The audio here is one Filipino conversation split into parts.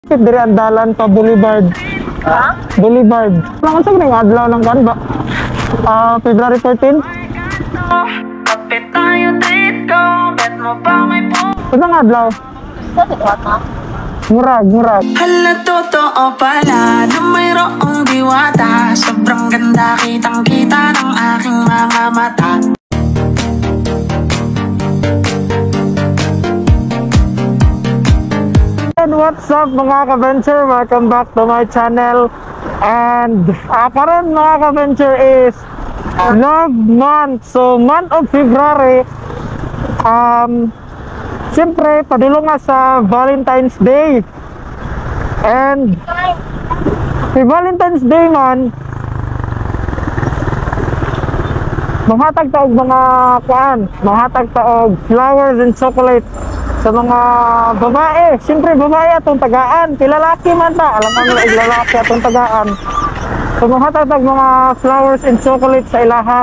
Diri ang dalan pa Boulevard. Ha? Boulevard. Lang sa ning adlaw ng kan ba? February 14. Kapit tayo dito, bet mo ba may po? Unang adlaw? Sa diwata? Murag. Hala, totoo pala na mayroong diwata. Sobrang ganda, kitang-kita ng aking mga mata. And what's up mga ka-venture? Welcome back to my channel. And karon mga ka-venture is Love Month. So month of February, siyempre padulong nga sa Valentine's Day. And si Valentine's Day man, manghatag ta og mga manghatag ta og flowers and chocolate sa mga babae. Siyempre babae atong tagaan, pilalaki man ta, alam mo na lalaki atong tagaan. So manghatag ta og mga flowers and chocolate sa ilaha.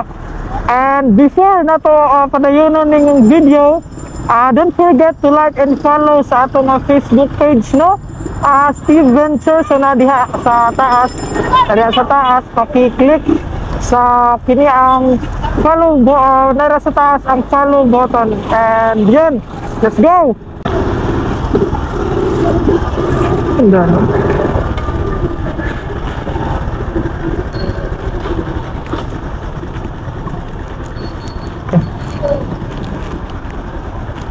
And before na to padayonon ning video, don't forget to like and follow sa atong Facebook page, no? Steve Venture. So na diha sa taas, paki-click sa kini ang follow nara sa taas ang follow button. And yun, let's go.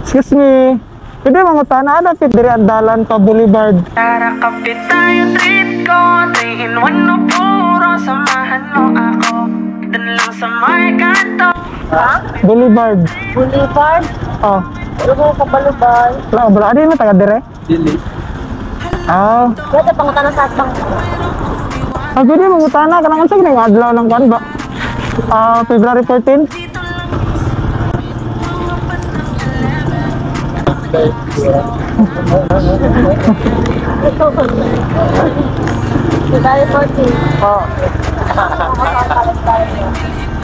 Excuse me, pwede mangutana na fit diri ang dalan pa Boulevard. Tara, kapit tayo, treat ko 3 in 1 no puro. Samahan mo ako dun lang sa may kanto. Ha? Boulevard. Boulevard? Oh, Ano mo ka balubay? wala adi na taga dire. Dili. Pwede pangutan sa atbang. Pwede mangutana kanang unsa ning adlaw ng kan ba? February 14. February 14. Oh,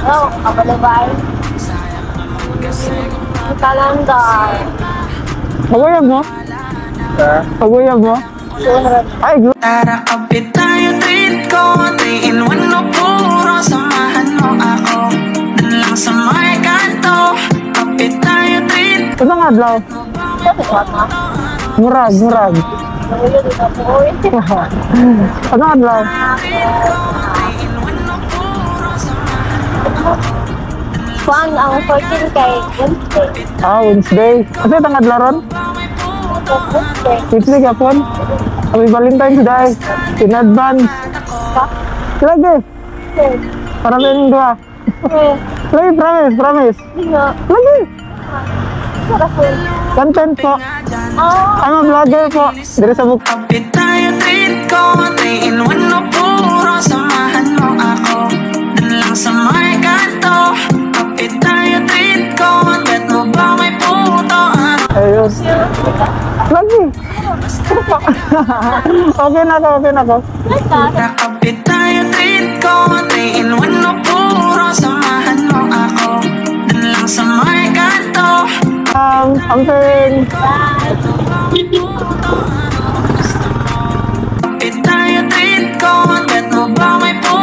Oh, kabalubay. Ang kalendar. paguyab mo? Paguyab mo? Ay, Tara, kapit tayo, treat ko 3 in 1 no puro. Samahan mo ako dun lang sa may kanto. Kapit tayo, treat unang adlaw? Sa diwata? Murag. Nangulo dito po. Unang adlaw? Kuan ang 14 kay Wednesday. Wednesday. Kasi itang adlaw ron? Wednesday. Wednesday kapon? Happy Valentine's Day. In advance. Pa? Lagi. Okay. Para sa inyong dua. Eh, Lagi, promise. nga. Lagi. Sarap po. Content po. I'm a vlogger po. Dari sa book. Kapit tayo, treat ko 3 in 1 no puro. Samahan mo ako dun lang sa may kanto. Kapit tayo, treat ko bet mo ba may puto? Ayun. Lagi. Okay na ako. Kapit tayo, treat ko 3 in 1 no puro. Samahan mo ako dun lang sa may kanto. Amping. Kapit tayo, treat ko bet mo ba may puto?